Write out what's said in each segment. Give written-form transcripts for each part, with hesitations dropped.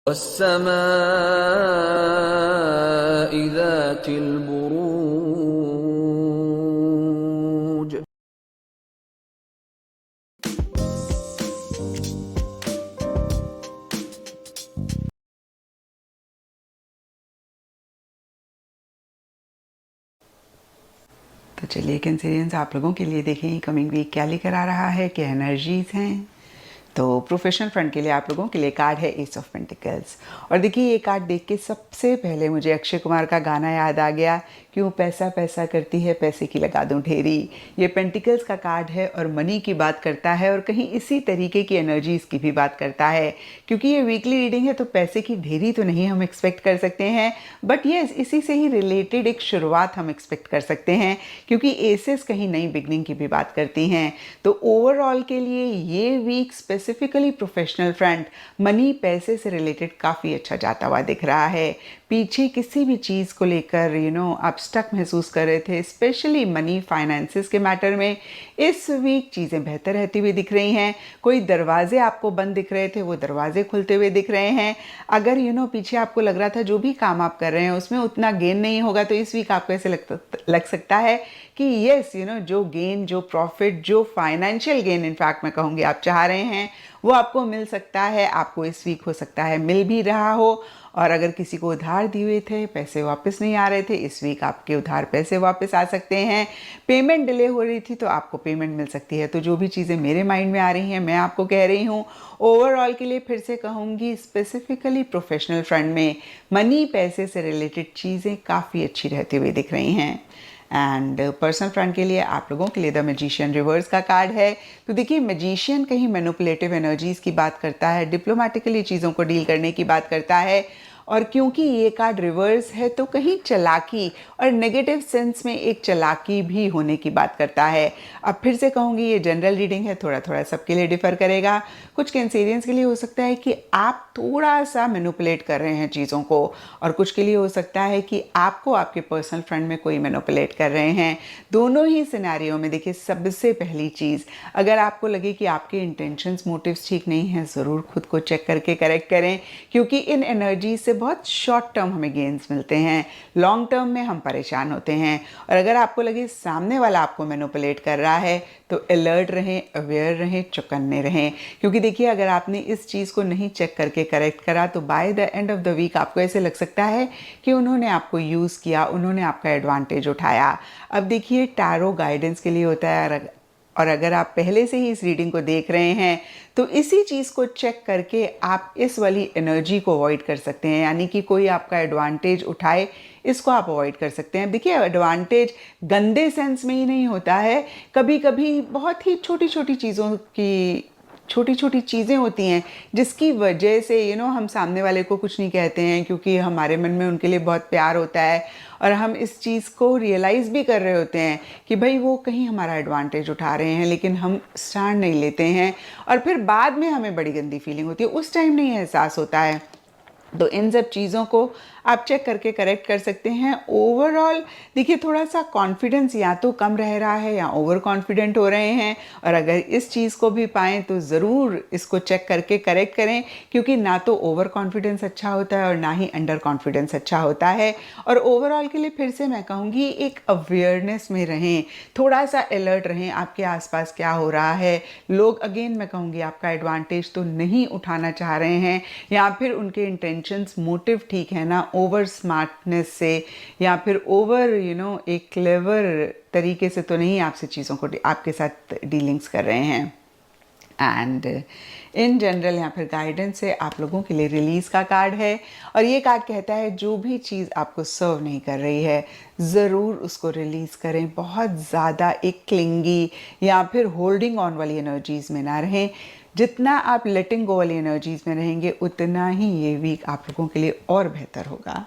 والسماء ذات البروج. تو چلیے کینسریئنس آپ لوگوں کے لیے دیکھیں کمنگ ویک کیا لے کر آ رہا ہے، کیا انرجیز ہیں. تو پروفیشنل فرنٹ کے لیے آپ لوگوں کے لیے کارڈ ہے ایس آف پینٹیکلز. اور دیکھیے یہ کارڈ دیکھ کے سب سے پہلے مجھے اکشے کمار کا گانا یاد آ گیا، کیوں پیسہ پیسہ کرتی ہے پیسے کی لگا دوں ڈھیری. یہ پینٹیکلز کا کارڈ ہے اور منی کی بات کرتا ہے، اور کہیں اسی طریقے کی انرجیز کی بھی بات کرتا ہے. کیونکہ یہ ویکلی ریڈنگ ہے تو پیسے کی ڈھیری تو نہیں ہم ایکسپیکٹ کر سکتے ہیں، بٹ یس اسی سے ہی ریلیٹڈ ایک شروعات ہم ایکسپیکٹ کر سکتے ہیں، کیونکہ ایسز کہیں نئی بگننگ کی بھی بات کرتی ہیں. تو اوور آل کے لیے یہ ویک اسپیسیفکلی پروفیشنل فرنٹ منی پیسے سے ریلیٹڈ کافی اچھا جاتا ہوا دکھ رہا ہے. پیچھے کسی بھی چیز کو لے کر آپ سٹک محسوس کر رہے تھے، اسپیشلی منی فائنانسز کے میٹر میں، اس ویک چیزیں بہتر رہتی ہوئی دکھ رہی ہیں. کوئی دروازے آپ کو بند دکھ رہے تھے وہ دروازے کھلتے ہوئے دکھ رہے ہیں. اگر پیچھے آپ کو لگ رہا تھا جو بھی کام آپ کر رہے ہیں اس میں اتنا گین نہیں ہوگا، تو اس ویک آپ کو ایسے لگ سکتا ہے کہ یس جو گین، جو پروفٹ، جو فائنینشیل گین انفیکٹ میں کہوں گی آپ چاہ رہے ہیں وہ آپ کو مل سکتا ہے. آپ کو اس ویک ہو سکتا ہے مل بھی رہا ہو. اور اگر کسی کو ادھار دیے ہوئے تھے پیسے واپس نہیں آ رہے تھے، اس ویک آپ کے ادھار پیسے واپس آ سکتے ہیں. پیمنٹ ڈیلے ہو رہی تھی تو آپ کو پیمنٹ مل سکتی ہے. تو جو بھی چیزیں میرے مائنڈ میں آ رہی ہیں میں آپ کو کہہ رہی ہوں. اوور آل کے لیے پھر سے کہوں گی اسپیسیفکلی پروفیشنل فرنٹ میں منی پیسے سے ریلیٹڈ چیزیں کافی اچھی رہتی ہوئی دکھ رہی ہیں. اینڈ پرسنل فرنٹ کے لیے آپ لوگوں کے لیے دا میجیشین ریورس کا کارڈ ہے. تو دیکھیے میجیشین کہیں مینوپولیٹو انرجیز کی بات کرتا ہے، ڈپلومیٹکلی چیزوں کو ڈیل کرنے کی بات کرتا ہے. اور کیونکہ یہ کارڈ ریورس ہے تو کہیں چلاکی اور نیگیٹو سینس میں ایک چلاکی بھی ہونے کی بات کرتا ہے. اب پھر سے کہوں گی یہ جنرل ریڈنگ ہے، تھوڑا تھوڑا سب کے لیے ڈیفر کرے گا. کچھ کینسیرینس کے لیے ہو سکتا ہے کہ آپ تھوڑا سا مینوپولیٹ کر رہے ہیں چیزوں کو، اور کچھ کے لیے ہو سکتا ہے کہ آپ کو آپ کے پرسنل فرنٹ میں کوئی مینوپولیٹ کر رہے ہیں. دونوں ہی سیناریوں میں دیکھیے سب سے پہلی چیز، اگر آپ کو لگے کہ آپ کے انٹینشنز موٹیوز ٹھیک نہیں ہیں، ضرور خود کو چیک کر کے کریکٹ کریں، کیونکہ ان انرجیز سے بہت شارٹ ٹرم ہمیں گینز ملتے ہیں، لانگ ٹرم میں ہم پریشان ہوتے ہیں. اور اگر آپ کو لگے سامنے والا آپ کو مینوپولیٹ کر رہا ہے تو الرٹ رہیں، اویئر رہیں، چوکنے رہیں. کیونکہ دیکھیے اگر آپ نے اس چیز کو نہیں چیک کر کے کریکٹ کرا تو by the end of the week آپ کو ایسے لگ سکتا ہے کہ انہوں نے آپ کو یوز کیا، انہوں نے آپ کا ایڈوانٹیج اٹھایا. اب دیکھیے ٹیرو گائیڈنس کے لیے ہوتا ہے، اور اگر آپ پہلے سے ہی اس ریڈنگ کو دیکھ رہے ہیں تو اسی چیز کو چیک کر کے آپ اس والی انرجی کو اوائڈ کر سکتے ہیں. یعنی کہ کوئی آپ کا ایڈوانٹیج اٹھائے اس کو آپ اوائڈ کر سکتے ہیں. دیکھیے ایڈوانٹیج گندے سینس میں ہی نہیں ہوتا ہے، کبھی کبھی بہت ہی چھوٹی چھوٹی چیزوں کی چھوٹی چھوٹی چیزیں ہوتی ہیں جس کی وجہ سے ہم سامنے والے کو کچھ نہیں کہتے ہیں، کیونکہ ہمارے من میں ان کے لیے بہت پیار ہوتا ہے، اور ہم اس چیز کو ریئلائز بھی کر رہے ہوتے ہیں کہ بھائی وہ کہیں ہمارا ایڈوانٹیج اٹھا رہے ہیں، لیکن ہم سٹینڈ نہیں لیتے ہیں، اور پھر بعد میں ہمیں بڑی گندی فیلنگ ہوتی ہے، اس ٹائم نہیں احساس ہوتا ہے. تو ان سب چیزوں کو آپ چیک کر کے کریکٹ کر سکتے ہیں. اوور آل دیکھیے تھوڑا سا کانفیڈنس یا تو کم رہ رہا ہے یا اوور کانفیڈنٹ ہو رہے ہیں، اور اگر اس چیز کو بھی پائیں تو ضرور اس کو چیک کر کے کریکٹ کریں، کیونکہ نہ تو اوور کانفیڈنس اچھا ہوتا ہے اور نہ ہی انڈر کانفیڈنس اچھا ہوتا ہے. اور اوور آل کے لیے پھر سے میں کہوں گی ایک اویئرنیس میں رہیں، تھوڑا سا الرٹ رہیں آپ کے آس پاس کیا ہو رہا ہے. لوگ اگین میں کہوں گی آپ کا ایڈوانٹیج تو نہیں اٹھانا چاہ رہے ہیں، یا پھر ان کے انٹینشنز موٹیو ٹھیک ہے نا، اوور سمارٹنس سے یا پھر اوور ایک کلیور طریقے سے تو نہیں آپ سے چیزوں کو آپ کے ساتھ ڈیلنگز کر رہے ہیں. اینڈ ان جنرل یا پھر گائیڈنس سے آپ لوگوں کے لیے ریلیز کا کارڈ ہے، اور یہ کارڈ کہتا ہے جو بھی چیز آپ کو سرو نہیں کر رہی ہے ضرور اس کو ریلیز کریں. بہت زیادہ ایک کلنگی یا پھر ہولڈنگ آن والی انرجیز میں نہ رہیں. جتنا آپ لیٹنگ گو والی انرجیز میں رہیں گے اتنا ہی یہ ویک آپ لوگوں کے لیے اور بہتر ہوگا.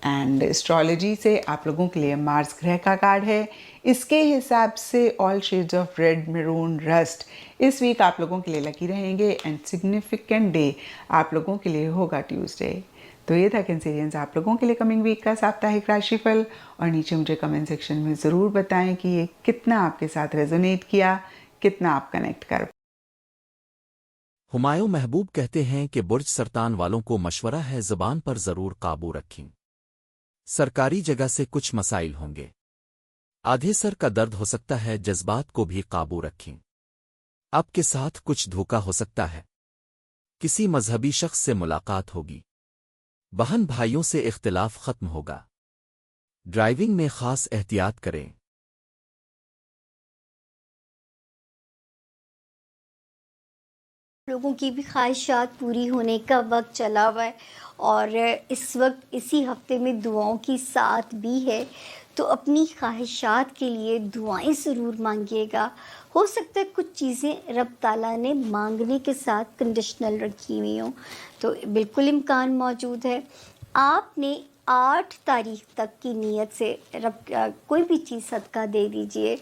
اینڈ اسٹرالوجی سے آپ لوگوں کے لیے مارس گرہ کا کارڈ ہے. اس کے حساب سے all shades of red, maroon, rust اس ویک آپ لوگوں کے لیے لکی رہیں گے. اینڈ سگنیفیکنٹ ڈے آپ لوگوں کے لیے ہوگا ٹیوزڈے. تو یہ تھا کینسیرینز آپ لوگوں کے لیے کمنگ ویک کا ساپتاہک راشی فل. اور نیچے مجھے کمنٹ سیکشن میں ضرور بتائیں کہ یہ کتنا آپ کے ساتھ ریزونیٹ کیا، کتنا آپ کنیکٹ کر ہمایوں محبوب کہتے ہیں کہ برج سرطان والوں کو مشورہ ہے زبان پر ضرور قابو رکھیں۔ سرکاری جگہ سے کچھ مسائل ہوں گے۔ آدھے سر کا درد ہو سکتا ہے، جذبات کو بھی قابو رکھیں۔ آپ کے ساتھ کچھ دھوکا ہو سکتا ہے۔ کسی مذہبی شخص سے ملاقات ہوگی۔ بہن بھائیوں سے اختلاف ختم ہوگا۔ ڈرائیونگ میں خاص احتیاط کریں۔ لوگوں کی بھی خواہشات پوری ہونے کا وقت چلا ہوا ہے، اور اس وقت اسی ہفتے میں دعاؤں کی ساتھ بھی ہے، تو اپنی خواہشات کے لیے دعائیں ضرور مانگیے گا۔ ہو سکتا ہے کچھ چیزیں رب تعالیٰ نے مانگنے کے ساتھ کنڈیشنل رکھی ہوئی ہوں، تو بالکل امکان موجود ہے۔ آپ نے 8 تاریخ تک کی نیت سے رب کوئی بھی چیز صدقہ دے دیجئے،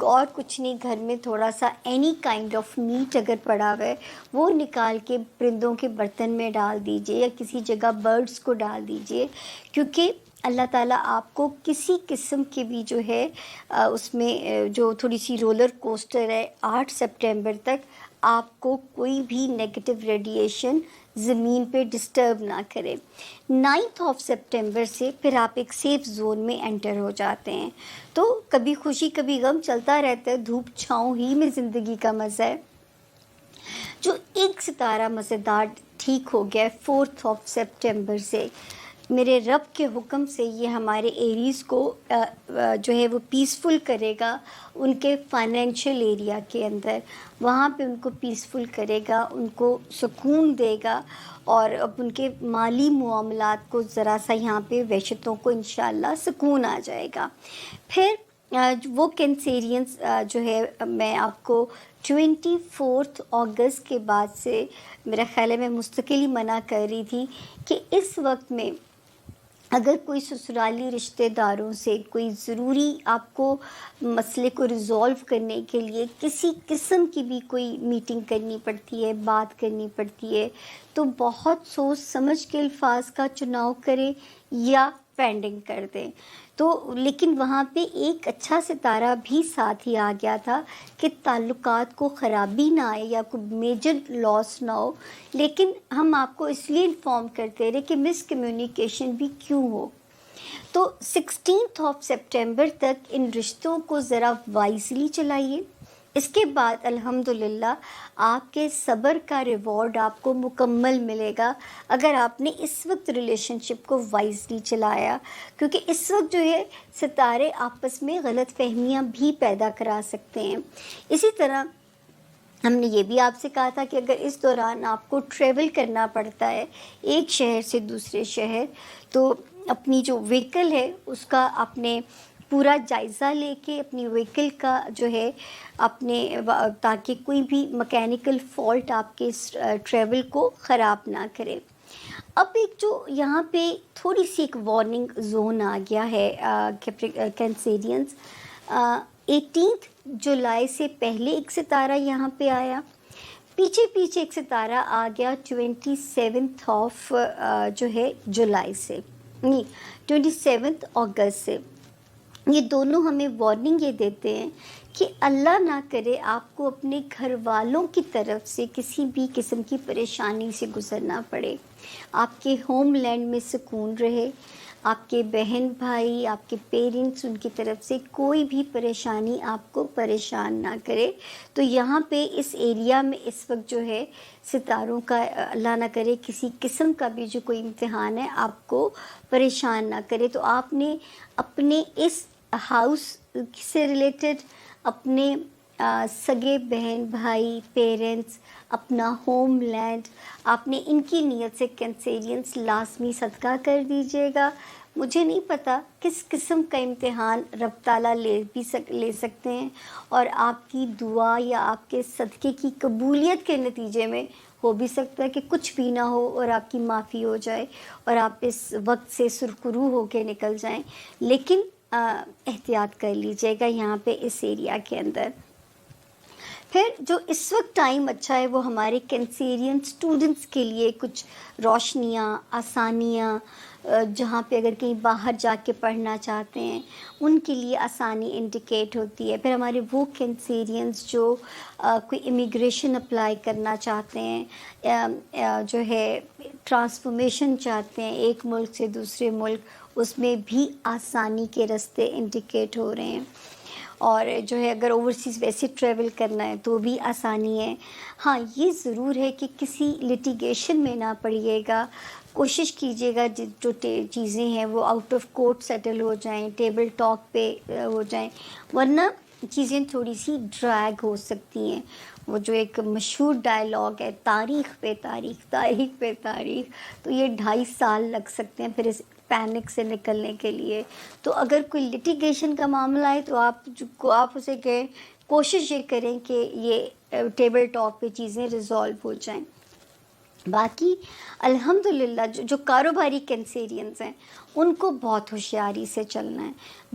اور کچھ نہیں، گھر میں تھوڑا سا اینی کائنڈ آف میٹ اگر پڑا ہوا ہے وہ نکال کے پرندوں کے برتن میں ڈال دیجئے، یا کسی جگہ برڈز کو ڈال دیجئے، کیونکہ اللہ تعالیٰ آپ کو کسی قسم کے بھی جو ہے اس میں جو تھوڑی سی رولر کوسٹر ہے 8 سپٹمبر تک آپ کو کوئی بھی نیگیٹو ریڈیشن زمین پہ ڈسٹرب نہ کرے۔ 9 سپٹمبر سے پھر آپ ایک سیف زون میں انٹر ہو جاتے ہیں، تو کبھی خوشی کبھی غم چلتا رہتا ہے، دھوپ چھاؤں ہی میں زندگی کا مزہ ہے۔ جو ایک ستارہ مزیدار ٹھیک ہو گیا 4 سپٹمبر سے، میرے رب کے حکم سے یہ ہمارے ایریز کو جو ہے وہ پیسفل کرے گا، ان کے فائنینشیل ایریا کے اندر، وہاں پہ ان کو پیسفل کرے گا، ان کو سکون دے گا، اور اب ان کے مالی معاملات کو ذرا سا یہاں پہ وحشتوں کو انشاءاللہ سکون آ جائے گا۔ پھر وہ کینسیرینز جو ہے میں آپ کو 24 اگست کے بعد سے میرا خیال ہے میں مستقل ہی منع کر رہی تھی کہ اس وقت میں اگر کوئی سسرالی رشتہ داروں سے کوئی ضروری آپ کو مسئلے کو ریزولو کرنے کے لیے کسی قسم کی بھی کوئی میٹنگ کرنی پڑتی ہے، بات کرنی پڑتی ہے، تو بہت سوچ سمجھ کے الفاظ کا چناؤ کریں یا پینڈنگ کر دیں۔ تو لیکن وہاں پہ ایک اچھا ستارہ بھی ساتھ ہی آ گیا تھا کہ تعلقات کو خرابی نہ آئے یا کوئی میجر لاس نہ ہو، لیکن ہم آپ کو اس لیے انفارم کرتے رہے کہ مس کمیونیکیشن بھی کیوں ہو۔ تو 16 سپٹمبر تک ان رشتوں کو ذرا وائزلی چلائیے۔ اس کے بعد الحمدللہ آپ کے صبر کا ریوارڈ آپ کو مکمل ملے گا اگر آپ نے اس وقت ریلیشن شپ کو وائزلی چلایا، کیونکہ اس وقت جو ہے ستارے آپس میں غلط فہمیاں بھی پیدا کرا سکتے ہیں۔ اسی طرح ہم نے یہ بھی آپ سے کہا تھا کہ اگر اس دوران آپ کو ٹریول کرنا پڑتا ہے ایک شہر سے دوسرے شہر، تو اپنی جو وہیکل ہے اس کا آپ نے پورا جائزہ لے کے اپنی وہیکل کا جو ہے اپنے، تاکہ کوئی بھی مکینیکل فالٹ آپ کے ٹریول کو خراب نہ کرے۔ اب ایک جو یہاں پہ تھوڑی سی ایک وارننگ زون آ گیا ہے کینسیرینز، 18 جولائی سے پہلے ایک ستارہ یہاں پہ آیا، پیچھے ایک ستارہ آ گیا 27 جو ہے جولائی سے، نہیں 27 اگست سے۔ یہ دونوں ہمیں وارننگ یہ دیتے ہیں کہ اللہ نہ کرے آپ کو اپنے گھر والوں کی طرف سے کسی بھی قسم کی پریشانی سے گزرنا پڑے، آپ کے ہوم لینڈ میں سکون رہے، آپ کے بہن بھائی، آپ کے پیرنٹس، ان کی طرف سے کوئی بھی پریشانی آپ کو پریشان نہ کرے۔ تو یہاں پہ اس ایریا میں اس وقت جو ہے ستاروں کا اللہ نہ کرے کسی قسم کا بھی جو کوئی امتحان ہے آپ کو پریشان نہ کرے۔ تو آپ نے اپنے اس ہاؤس سے ریلیٹڈ اپنے سگے بہن بھائی، پیرنٹس، اپنا ہوم لینڈ، آپ نے ان کی نیت سے کینسیرینس لازمی صدقہ کر دیجیے گا۔ مجھے نہیں پتا کس قسم کا امتحان رب تعالیٰ لے سکتے ہیں، اور آپ کی دعا یا آپ کے صدقے کی قبولیت کے نتیجے میں ہو بھی سکتا ہے کہ کچھ بھی نہ ہو اور آپ کی معافی ہو جائے اور آپ اس وقت سے سرخرو ہو کے نکل جائیں، لیکن احتیاط کر لیجیے گا یہاں پہ اس ایریا کے اندر۔ پھر جو اس وقت ٹائم اچھا ہے وہ ہمارے کینسیرین اسٹوڈنٹس کے لیے کچھ روشنیاں، آسانیاں، جہاں پہ اگر کہیں باہر جا کے پڑھنا چاہتے ہیں ان کے لیے آسانی انڈیکیٹ ہوتی ہے. پھر ہمارے وہ کینسیرینس جو کوئی امیگریشن اپلائی کرنا چاہتے ہیں، جو ہے ٹرانسفارمیشن چاہتے ہیں ایک ملک سے دوسرے ملک، اس میں بھی آسانی کے راستے انڈیکیٹ ہو رہے ہیں. اور جو ہے اگر اوورسیز ویسے ٹریول کرنا ہے تو بھی آسانی ہے. ہاں یہ ضرور ہے کہ کسی لٹیگیشن میں نہ پڑیے گا، کوشش کیجیے گا جو چیزیں ہیں وہ آؤٹ آف کورٹ سیٹل ہو جائیں، ٹیبل ٹاک پہ ہو جائیں، ورنہ چیزیں تھوڑی سی ڈریگ ہو سکتی ہیں. وہ جو ایک مشہور ڈائلاگ ہے، تاریخ پہ تاریخ، تاریخ پہ تاریخ، تو یہ 2.5 سال لگ سکتے ہیں پھر اس پینک سے نکلنے کے لیے. تو اگر کوئی لٹیگیشن کا معاملہ ہے تو آپ اسے کہیں، کوشش یہ کریں کہ یہ ٹیبل ٹاک پہ چیزیں ریزالو ہو جائیں. باقی الحمدللہ جو کاروباری کینسیرینز ہیں ان کو بہت ہوشیاری سے چلنا ہے.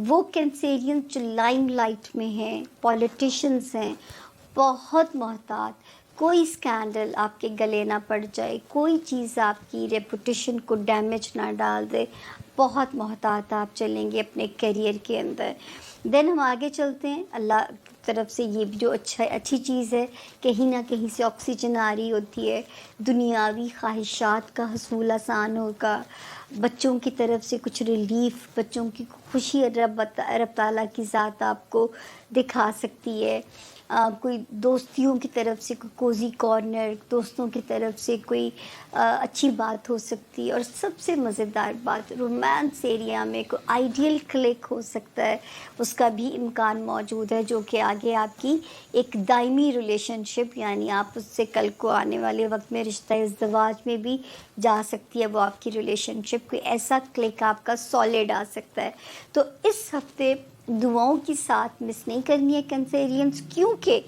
وہ کینسیرینز جو لائم لائٹ میں ہیں، پولیٹیشنز ہیں، بہت محتاط، کوئی اسکینڈل آپ کے گلے نہ پڑ جائے، کوئی چیز آپ کی ریپوٹیشن کو ڈیمیج نہ ڈال دے. بہت محتاط آپ چلیں گے اپنے کیریئر کے اندر. دین ہم آگے چلتے ہیں. اللہ کی طرف سے یہ بھی جو اچھی چیز ہے، کہیں نہ کہیں سے آکسیجن آ رہی ہوتی ہے، دنیاوی خواہشات کا حصول آسان ہوگا، بچوں کی طرف سے کچھ ریلیف، بچوں کی خوشی رب تعالیٰ کی ذات آپ کو دکھا سکتی ہے. کوئی دوستیوں کی طرف سے کوئی کوزی کارنر، دوستوں کی طرف سے کوئی اچھی بات ہو سکتی ہے. اور سب سے مزیدار بات، رومانس ایریا میں کوئی آئیڈیل کلک ہو سکتا ہے، اس کا بھی امکان موجود ہے، جو کہ آگے آپ کی ایک دائمی ریلیشن شپ، یعنی آپ اس سے کل کو آنے والے وقت میں رشتہ ازدواج میں بھی جا سکتی ہے وہ آپ کی ریلیشن شپ. کوئی ایسا کلک آپ کا سالڈ آ سکتا ہے. تو اس ہفتے دعاؤں کی ساتھ مس نہیں کرنی ہے کینسیرینس، کیونکہ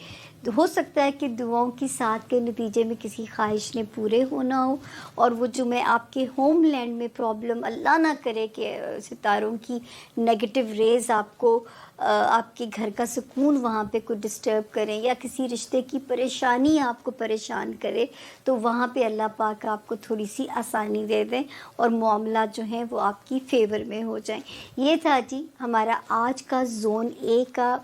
ہو سکتا ہے کہ دعاؤں کی ساتھ کے نتیجے میں کسی خواہش نے پورے ہونا ہو، اور وہ جو میں آپ کے ہوم لینڈ میں پرابلم، اللہ نہ کرے کہ ستاروں کی نیگیٹو ریز آپ کو آپ کے گھر کا سکون وہاں پہ کوئی ڈسٹرب کریں، یا کسی رشتے کی پریشانی آپ کو پریشان کرے، تو وہاں پہ اللہ پاک آپ کو تھوڑی سی آسانی دے دیں اور معاملات جو ہیں وہ آپ کی فیور میں ہو جائیں. یہ تھا جی ہمارا آج کا زون اے کا